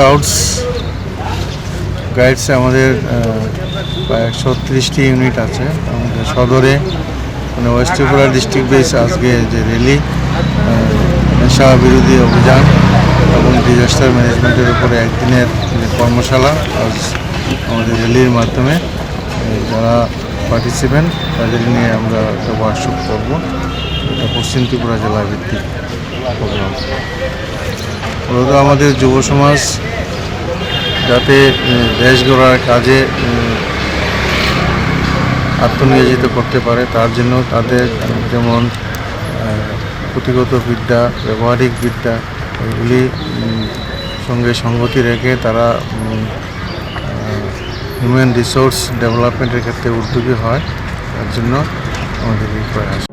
Scouts গাইডসে আমাদের প্রায় 130টি unit আছে আমাদের সদরে, মানে ওয়েস্ট ত্রিপুরা ডিস্ট্রিক্ট বেস আজকে যে র্যালি, নেশা বিরোধী অভিযান এবং ডিজাস্টার ম্যানেজমেন্টের উপরে একদিনের যে কর্মশালা আজ আমাদের র্যালির মাধ্যমে যারা পার্টিসিপেন্ট তাদের নিয়ে আমরা একটা ওয়ার্কশপ করবো। এটা পশ্চিম ত্রিপুরা জেলা ভিত্তিক প্রোগ্রাম। মূলত আমাদের যুব সমাজ যাতে দেশ গড়ার কাজে আত্মনিয়োজিত করতে পারে তার জন্য তাদের যেমন পুঁথিগত বিদ্যা, ব্যবহারিক বিদ্যা এগুলি সঙ্গে সঙ্গতি রেখে তারা হিউম্যান রিসোর্স ডেভেলপমেন্টের ক্ষেত্রে উদ্যোগী হয়, তার জন্য আমাদের এই প্রয়াস।